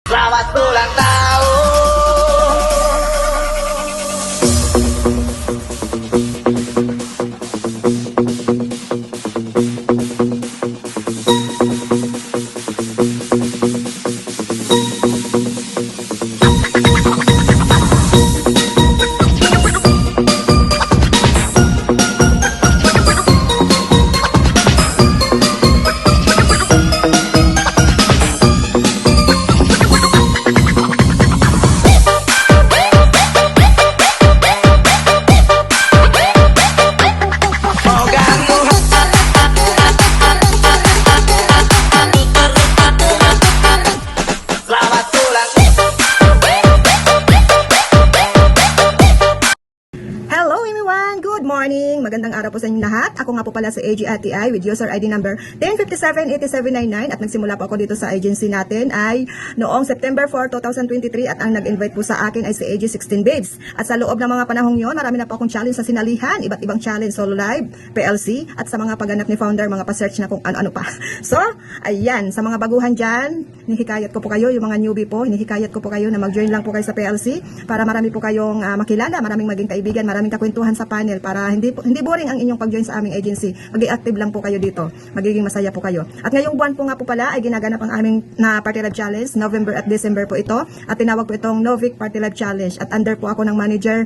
Selamat ulang tahun. Selamat ulang. Hello everyone! Good morning! Magandang araw po sa inyong lahat. Ako nga po pala si AG Ati I with user ID number 10578799 at nagsimula po ako dito sa agency natin ay noong September 4, 2023 at ang nag-invite po sa akin ay si AG16 Babes. At sa loob ng mga panahong yon, marami na po akong challenge sa sinalihan, iba't ibang challenge, solo live, PLC at sa mga pagganap ni founder, mga pa-search na kung ano-ano pa. So, ayan, sa mga baguhan dyan, hinihikayat ko po kayo, yung mga newbie po, hinihikayat ko po kayo na mag-join lang po kayo sa PLC para marami po kayong makilala, maraming maging kaibigan, maraming kakwentuhan sa panel para hindi boring ang inyong pag-join sa aming agency. Maging active lang po kayo dito. Magiging masaya po kayo. At ngayong buwan po nga po pala ay ginaganap ang aming na Party Live Challenge. November at December po ito. At tinawag po itong Novic Party Live Challenge. At under po ako ng manager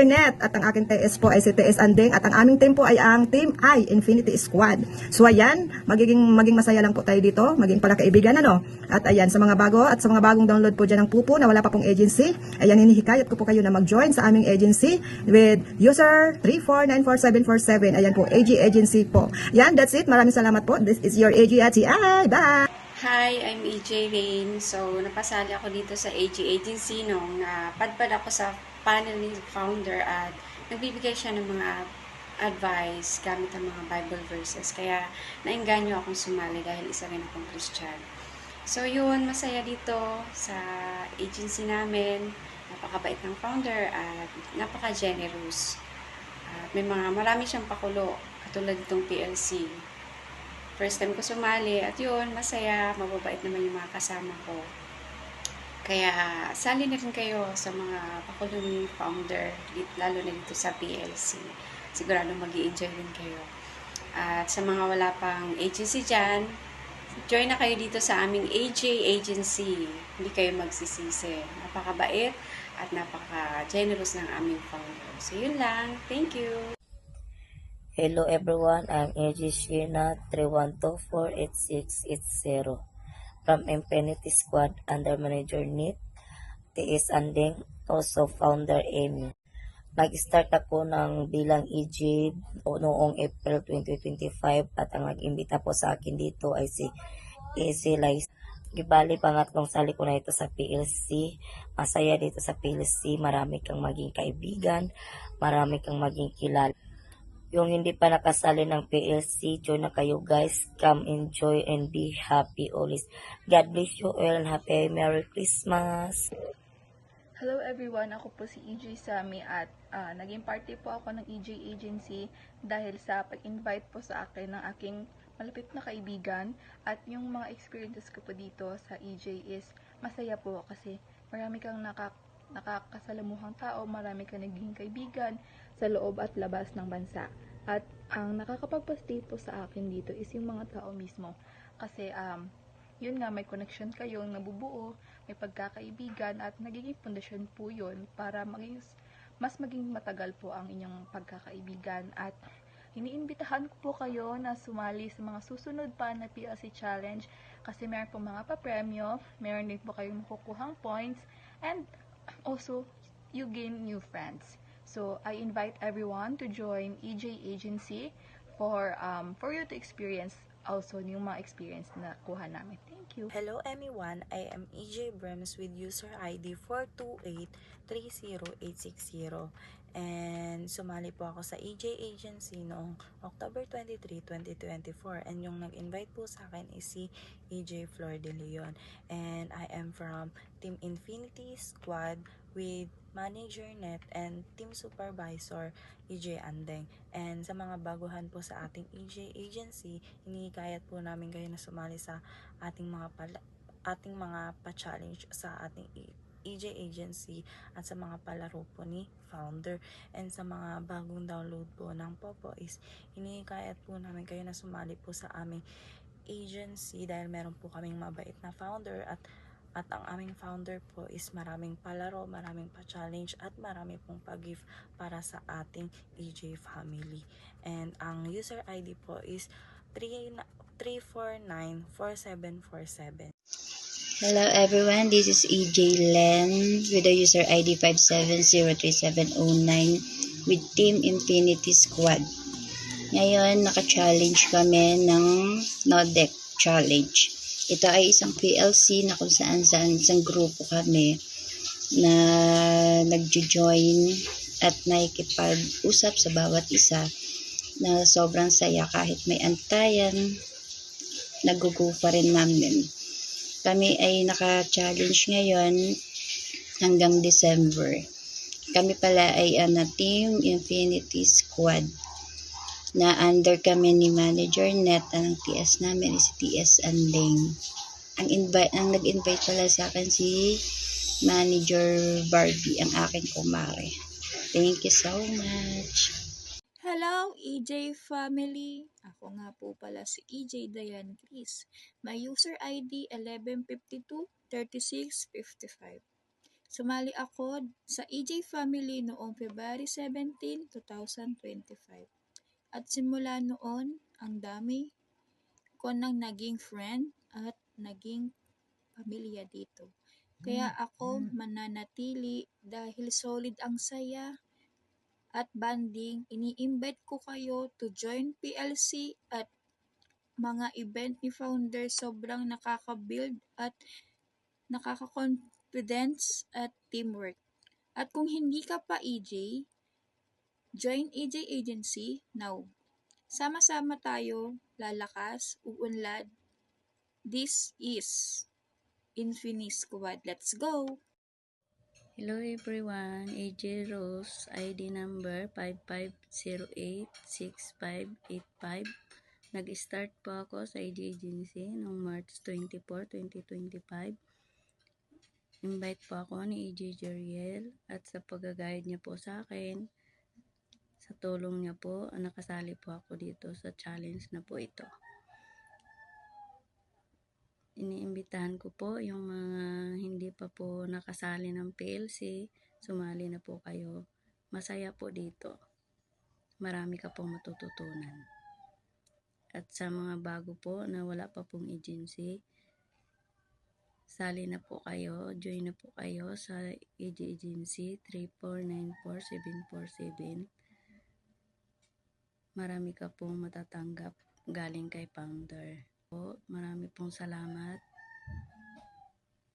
Net. At ang aking TS po ay si TS Andeng. At ang aming team po ay ang Team I Infinity Squad. So ayan, maging masaya lang po tayo dito. Maging pala kaibigan ano. At ayan, sa mga bago at sa mga bagong download po dyan ng Pupo na wala pa pong agency. Ayan, hinihikayat ko po kayo na mag-join sa aming agency with user 3494747. Ayan po, AG Agency po. Yan, that's it. Maraming salamat po. This is your AG Ati. Bye! Hi, I'm EJ Rain. So, napasali ako dito sa AG Agency nung padpad ako sa panel ni founder at nagbibigay siya ng mga advice gamit ang mga Bible verses. Kaya, naengganyo akong sumali dahil isa rin akong Christian. So, yun, masaya dito sa agency namin. Napakabait ng founder at napaka-generous. At marami siyang pakulo, katulad itong PLC. First time ko sumali at yun, masaya, mababait naman yung mga kasama ko. Kaya sali na rin kayo sa mga pakulo ni founder, lalo na dito sa PLC. Sigurado mag-i-enjoy rin kayo. At sa mga wala pang agency dyan, join na kayo dito sa aming AJ Agency. Hindi kayo magsisisi. Napakabait at napaka-generous ng aming founder. So yun lang. Thank you! Hello everyone, I'm AG Sheena 3124860 from Infinity Squad under Manager Nit, TS Andeng, also founder Amy. Nag-start ako ng bilang EG noong April 2025 at ang nag-imbita po sa akin dito ay si Easy Lice. Gibali pangatlong sali ko na ito sa PLC. Masaya dito sa PLC, marami kang maging kaibigan, marami kang maging kilala. Yung hindi pa nakasali ng PLC, join na kayo guys. Come enjoy and be happy always. God bless you all and happy Merry Christmas. Hello everyone, ako po si EJ Sami at naging party po ako ng EJ Agency dahil sa pag-invite po sa akin ng aking malapit na kaibigan at yung mga experiences ko po dito sa EJ is masaya po kasi marami kang nakakasalamuhang tao, marami kang naging kaibigan sa loob at labas ng bansa. At ang nakakapagpa-stay po sa akin dito is yung mga tao mismo kasi yun nga, may connection kayong nabubuo, may pagkakaibigan at nagiging pundasyon po yun para mas maging matagal po ang inyong pagkakaibigan. At iniimbitahan ko po kayo na sumali sa mga susunod pa na PLC Challenge kasi meron po mga papremyo, meron din po kayong makukuhang points, and also you gain new friends. So I invite everyone to join EJ Agency for you to experience also yung mga experience na kuha namin. Thank you. Hello everyone, I am EJ Brems with user ID 428-30860 and sumali po ako sa EJ Agency noong October 23, 2024 and yung nag-invite po sa akin is si EJ Flor de Leon and I am from Team Infinity Squad with Manager Net and Team Supervisor EJ Andeng. And sa mga baguhan po sa ating EJ Agency, hinihikayat po namin kayo na sumali sa ating mga ating mga pa-challenge sa ating EJ agency at sa mga palaro po ni founder. And sa mga bagong download po ng Popo is hinihikayat po namin kayo na sumali po sa aming agency dahil meron po kaming mabait na founder at ang aming founder po is maraming palaro, maraming pa-challenge at marami pong pag-gift para sa ating EJ family. And ang user ID po is 3494747. Hello everyone, this is EJ Len with the user ID 5703709 with Team Infinity Squad. Ngayon, naka-challenge kami ng No Deck Challenge. Ito ay isang PLC na kung saan isang grupo kami na nagjo-join at nakikipag-usap sa bawat isa na sobrang saya kahit may antayan, nag-go pa rin namin. Kami ay naka-challenge ngayon hanggang December. Kami pala ay Team Infinity Squad na under kami ni Manager Net. Ang TS namin is TS Andeng. Ang nag-invite pala sa akin si Manager Barbie, ang aking kumare. Thank you so much. Hello, EJ family! Ako nga po pala si EJ Dayan Chris. My user ID 1152-3655. Sumali ako sa EJ family noong February 17, 2025. At simula noon, ang dami ko nang naging friend at naging pamilya dito. Kaya ako mananatili dahil solid ang saya at banding. Ini-invite ko kayo to join PLC at mga event ni founder. Sobrang nakaka-build at nakaka-confidence at teamwork. At kung hindi ka pa EJ, join EJ Agency now. Sama-sama tayo, lalakas, uunlad. This is Infinity Squad. Let's go! Hello everyone, AJ Rose, ID number 55086585. Nag-start po ako sa AJ Agency noong March 24, 2025. Invite po ako ni AJ Jeriel at sa pag-guide niya po sa akin, sa tulong niya po, nakasali po ako dito sa challenge na po ito. Iniimbitahan ko po yung mga hindi pa po nakasali ng PLC, sumali na po kayo. Masaya po dito. Marami ka pong matututunan. At sa mga bago po na wala pa pong agency, sali na po kayo, join na po kayo sa AJ Agency 3494747. Marami ka pong matatanggap galing kay founder. Marami pong salamat.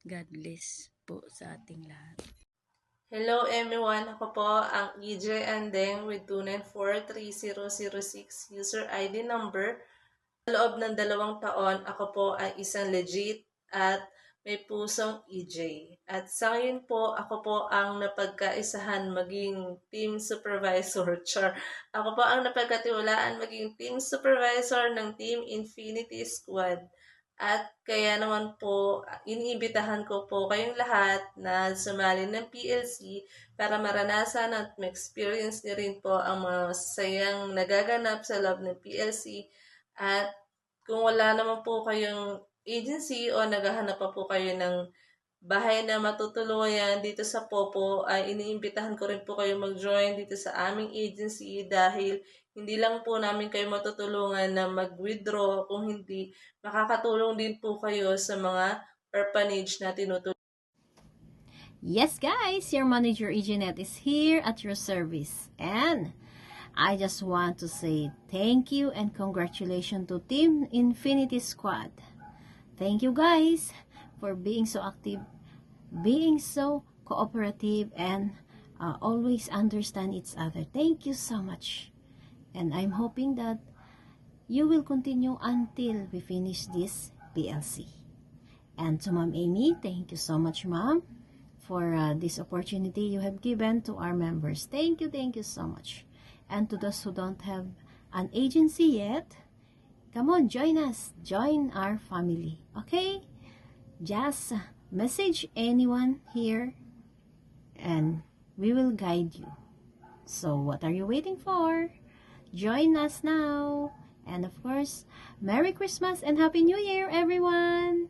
God bless po sa ating lahat. Hello everyone, ako po ang EJ Andeng with 2943006 user ID number. Sa loob ng 2 taon, ako po ay isang legit at may pusong EJ. At sa ngayon po, ako po ang napagkaisahan maging team supervisor. Ako po ang napagkatiwalaan maging team supervisor ng Team Infinity Squad. At kaya naman po, iniimbitahan ko po kayong lahat na sumali ng PLC para maranasan at ma-experience niyo rin po ang mga sayang nagaganap sa loob ng PLC. At kung wala naman po kayong agency o naghahanap pa po kayo ng bahay na matutuluyan dito sa Popo, ay iniimbitahan ko rin po kayo mag-join dito sa aming agency dahil hindi lang po namin kayo matutulungan na mag-withdraw, kung hindi, makakatulong din po kayo sa mga orphanage na tinutulungan. Yes guys, your manager Ejeanette is here at your service. And I just want to say thank you and congratulations to Team Infinity Squad. Thank you guys for being so active, being so cooperative, and always understand each other. Thank you so much. And I'm hoping that you will continue until we finish this PLC. And to Ma'am Amy, thank you so much, Ma'am, for this opportunity you have given to our members. Thank you so much. And to those who don't have an agency yet, come on, join us. Join our family. Okay? Just message anyone here and we will guide you. So what are you waiting for? Join us now. And of course, Merry Christmas and Happy New Year, everyone!